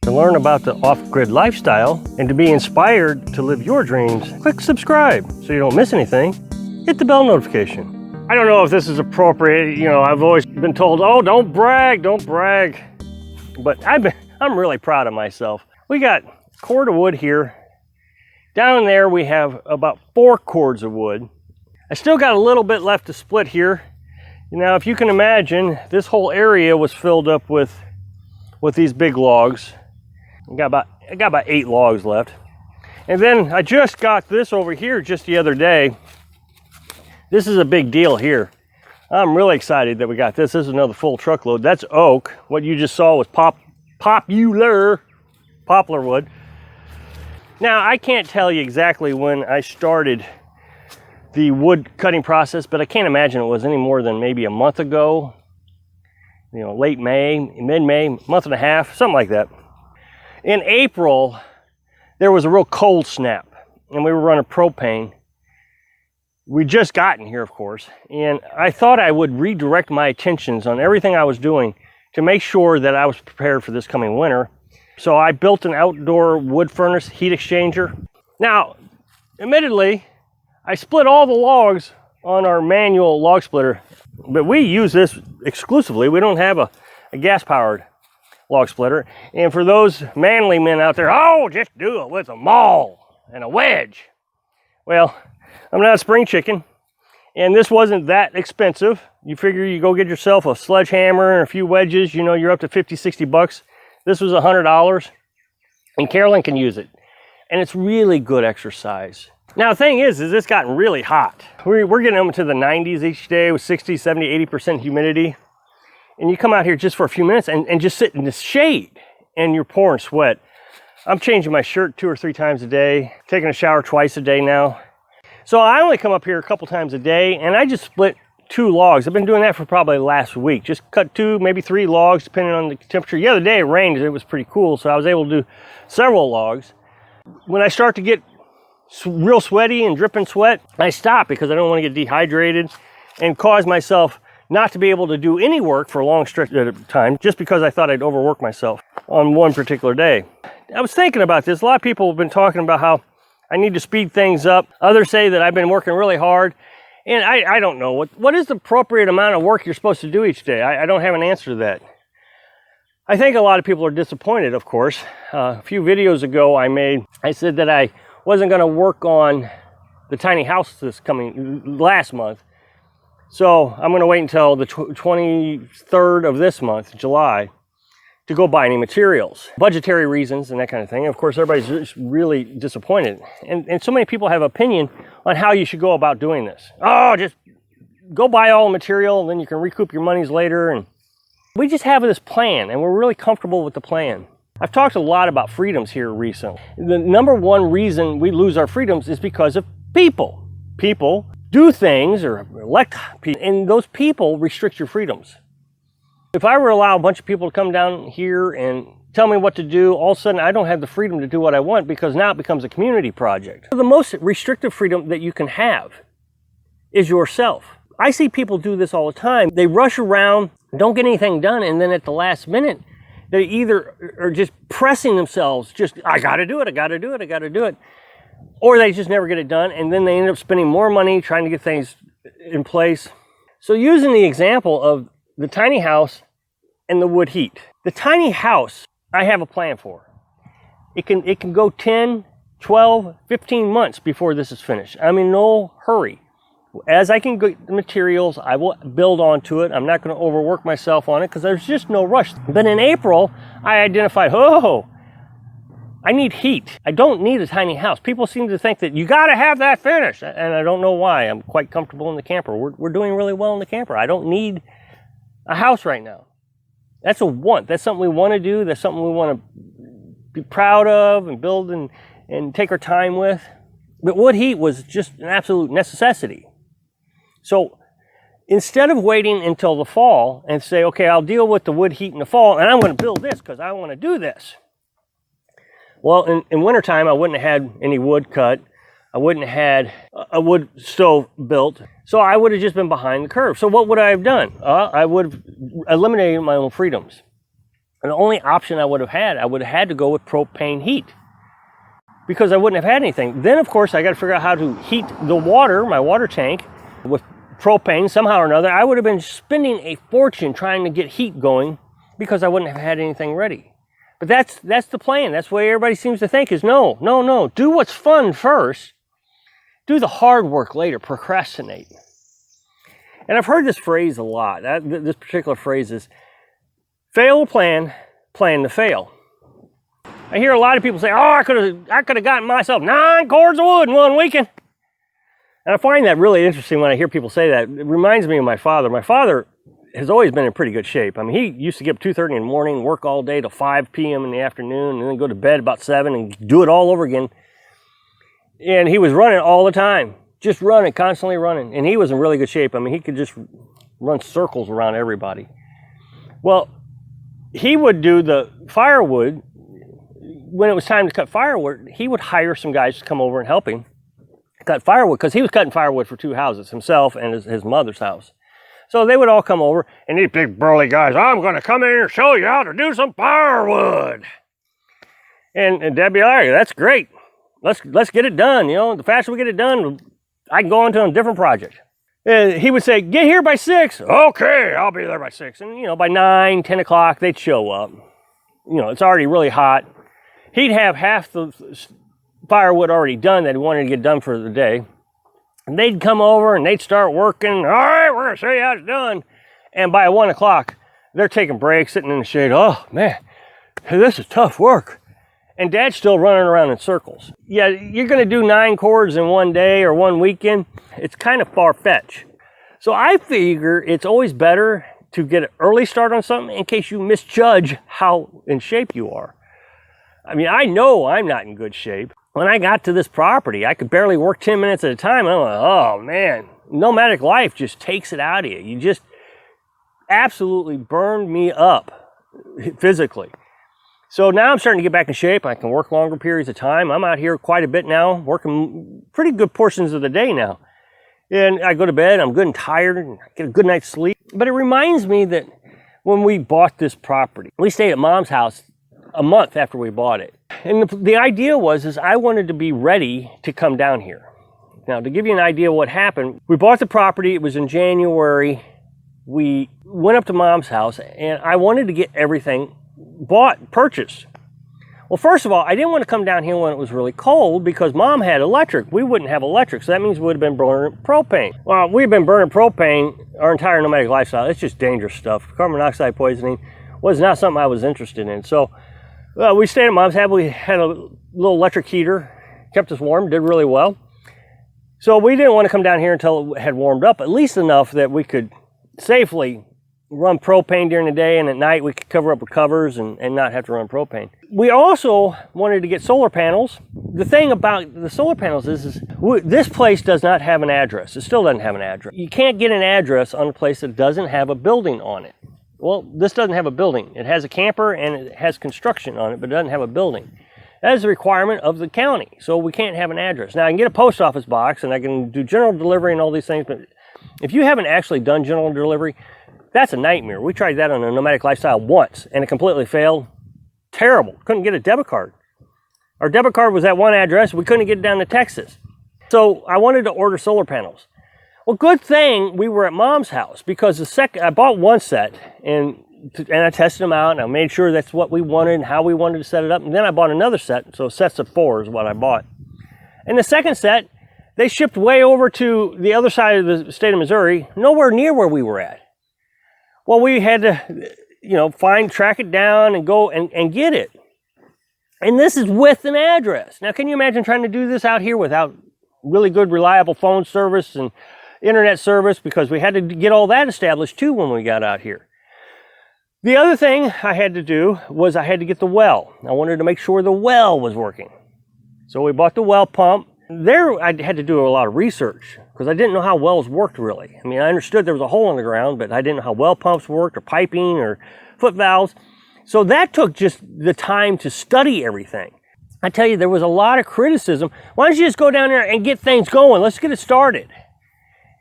To learn about the off-grid lifestyle and to be inspired to live your dreams, click subscribe so you don't miss anything. Hit the bell notification. I don't know if this is appropriate. You know, I've always been told, oh, don't brag, don't brag. But I'm really proud of myself. We got a cord of wood here. Down there we have about 4 cords of wood. I still got a little bit left to split here. Now, if you can imagine, this whole area was filled up with these big logs. I got about 8 logs left. And then I just got this over here just the other day. This is a big deal here. I'm really excited that we got this. This is another full truckload. That's oak. What you just saw was poplar wood. Now, I can't tell you exactly when I started the wood cutting process, but I can't imagine it was any more than maybe a month ago. You know, late May, mid-May, month and a half, something like that. In April, there was a real cold snap, and we were running propane. We just gotten here, of course, and I thought I would redirect my attentions on everything I was doing to make sure that I was prepared for this coming winter. So I built an outdoor wood furnace heat exchanger. Now, admittedly, I split all the logs on our manual log splitter, but we use this exclusively. We don't have a gas-powered log splitter. And for those manly men out there, oh, just do it with a maul and a wedge. Well, I'm not a spring chicken, and this wasn't that expensive. You figure you go get yourself a sledgehammer and a few wedges, you know, you're up to 50, 60 bucks. This was $100, and Carolyn can use it. And it's really good exercise. Now, the thing is it's gotten really hot. We're getting into the 90s each day with 60, 70, 80% humidity. And you come out here just for a few minutes and just sit in the shade, and you're pouring sweat. I'm changing my shirt 2 or 3 times a day, taking a shower twice a day now. So I only come up here a couple times a day, and I just split 2 logs. I've been doing that for probably last week. Just cut 2, maybe 3 logs, depending on the temperature. The other day it rained, it was pretty cool, so I was able to do several logs. When I start to get real sweaty and dripping sweat, I stop because I don't want to get dehydrated and cause myself not to be able to do any work for a long stretch at a time just because I thought I'd overwork myself on one particular day. I was thinking about this. A lot of people have been talking about how I need to speed things up. Others say that I've been working really hard. And I don't know. What is the appropriate amount of work you're supposed to do each day? I don't have an answer to that. I think a lot of people are disappointed, of course. A few videos ago I said that I wasn't going to work on the tiny house last month. So I'm going to wait until the 23rd of this month, July, to go buy any materials. Budgetary reasons and that kind of thing. Of course, everybody's just really disappointed. And so many people have opinion on how you should go about doing this. Oh, just go buy all the material and then you can recoup your monies later. And we just have this plan and we're really comfortable with the plan. I've talked a lot about freedoms here recently. The number one reason we lose our freedoms is because of people. People do things or elect people, and those people restrict your freedoms. If I were to allow a bunch of people to come down here and tell me what to do, all of a sudden I don't have the freedom to do what I want because now it becomes a community project. The most restrictive freedom that you can have is yourself. I see people do this all the time. They rush around, don't get anything done, and then at the last minute, they either are just pressing themselves, I gotta do it, I gotta do it, I gotta do it. Or they just never get it done, and then they end up spending more money trying to get things in place. So using the example of the tiny house and the wood heat. The tiny house, I have a plan for. It can go 10, 12, 15 months before this is finished. I'm in no hurry. As I can get the materials, I will build onto it. I'm not going to overwork myself on it because there's just no rush. But in April, I identified, I need heat. I don't need a tiny house. People seem to think that you got to have that finished, and I don't know why. I'm quite comfortable in the camper. We're doing really well in the camper. I don't need a house right now. That's a want. That's something we want to do. That's something we want to be proud of and build and take our time with. But wood heat was just an absolute necessity. So instead of waiting until the fall and say, okay, I'll deal with the wood heat in the fall, and I'm going to build this because I want to do this. Well, in wintertime, I wouldn't have had any wood cut. I wouldn't have had a wood stove built. So I would have just been behind the curve. So what would I have done? I would have eliminated my own freedoms. And the only option I would have had to go with propane heat, because I wouldn't have had anything. Then, of course, I got to figure out how to heat the water, my water tank, with propane somehow or another. I would have been spending a fortune trying to get heat going because I wouldn't have had anything ready. But that's the plan. That's what everybody seems to think is no. Do what's fun first. Do the hard work later. Procrastinate. And I've heard this phrase a lot. This particular phrase is, fail to plan, plan to fail. I hear a lot of people say, oh, I could have gotten myself 9 cords of wood in one weekend. And I find that really interesting when I hear people say that. It reminds me of my father. My father has always been in pretty good shape. I mean, he used to get up 2:30 in the morning, work all day till 5 p.m. in the afternoon, and then go to bed about 7 and do it all over again. And he was running all the time, just running, constantly running. And he was in really good shape. I mean, he could just run circles around everybody. Well, he would do the firewood. When it was time to cut firewood, he would hire some guys to come over and help him cut firewood, because he was cutting firewood for 2 houses, himself and his mother's house. So they would all come over, and these big burly guys, I'm going to come in here and show you how to do some firewood. And Dad be like, that's great. Let's get it done. You know, the faster we get it done, I can go on to a different project. And he would say, get here by 6. Okay, I'll be there by 6. And, you know, by 9, 10 o'clock, they'd show up. You know, it's already really hot. He'd have half the firewood already done that he wanted to get done for the day. And they'd come over and they'd start working. All right, we're going to show you how it's done. And by 1 o'clock, they're taking breaks, sitting in the shade. Oh, man, this is tough work. And Dad's still running around in circles. Yeah, you're going to do 9 cords in one day or one weekend. It's kind of far-fetched. So I figure it's always better to get an early start on something in case you misjudge how in shape you are. I mean, I know I'm not in good shape. When I got to this property, I could barely work 10 minutes at a time. I'm like, oh man, nomadic life just takes it out of you. You just absolutely burned me up physically. So now I'm starting to get back in shape. I can work longer periods of time. I'm out here quite a bit now, working pretty good portions of the day now. And I go to bed, I'm good and tired, and I get a good night's sleep. But it reminds me that when we bought this property, we stayed at Mom's house a month after we bought it. And the idea was I wanted to be ready to come down here. Now, to give you an idea of what happened, we bought the property. It was in January. We went up to Mom's house, and I wanted to get everything purchased. Well, first of all, I didn't want to come down here when it was really cold because Mom had electric. We wouldn't have electric, so that means we would have been burning propane. Well, we've been burning propane our entire nomadic lifestyle. It's just dangerous stuff. Carbon monoxide poisoning was not something I was interested in. So we stayed at Mom's house. We had a little electric heater, kept us warm, did really well. So we didn't want to come down here until it had warmed up, at least enough that we could safely run propane during the day, and at night we could cover up with covers and not have to run propane. We also wanted to get solar panels. The thing about the solar panels is this place does not have an address. It still doesn't have an address. You can't get an address on a place that doesn't have a building on it. Well, this doesn't have a building. It has a camper and it has construction on it, but it doesn't have a building. That is a requirement of the county, so we can't have an address. Now, I can get a post office box and I can do general delivery and all these things, but if you haven't actually done general delivery, that's a nightmare. We tried that on a nomadic lifestyle once and it completely failed. Terrible. Couldn't get a debit card. Our debit card was at one address. We couldn't get it down to Texas. So I wanted to order solar panels. Well, good thing we were at Mom's house because I bought one set and I tested them out and I made sure that's what we wanted and how we wanted to set it up. And then I bought another set. So sets of 4 is what I bought. And the second set, they shipped way over to the other side of the state of Missouri, nowhere near where we were at. Well, we had to, track it down and go and get it. And this is with an address. Now, can you imagine trying to do this out here without really good, reliable phone service and internet service? Because we had to get all that established too when we got out here. The other thing I had to do was I had to get the well. I wanted to make sure the well was working. So we bought the well pump. There, I had to do a lot of research because I didn't know how wells worked really. I mean, I understood there was a hole in the ground, but I didn't know how well pumps worked or piping or foot valves. So that took just the time to study everything. I tell you, there was a lot of criticism. Why don't you just go down there and get things going? Let's get it started.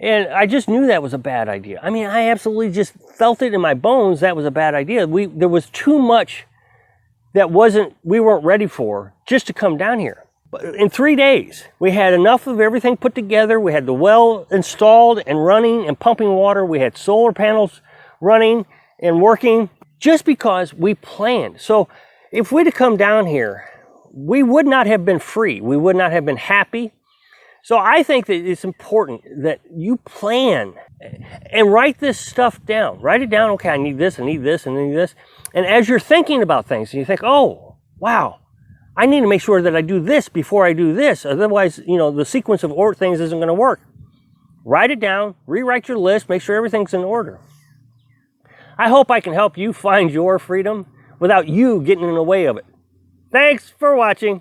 And I just knew that was a bad idea. I mean, I absolutely just felt it in my bones that was a bad idea. There was too much that we weren't ready for just to come down here. But in 3 days, we had enough of everything put together. We had the well installed and running and pumping water. We had solar panels running and working just because we planned. So if we'd have come down here, we would not have been free. We would not have been happy. So I think that it's important that you plan and write this stuff down. Write it down. Okay, I need this, I need this, and I need this. And as you're thinking about things, you think, oh, wow, I need to make sure that I do this before I do this. Otherwise, the sequence of things isn't going to work. Write it down, rewrite your list, make sure everything's in order. I hope I can help you find your freedom without you getting in the way of it. Thanks for watching.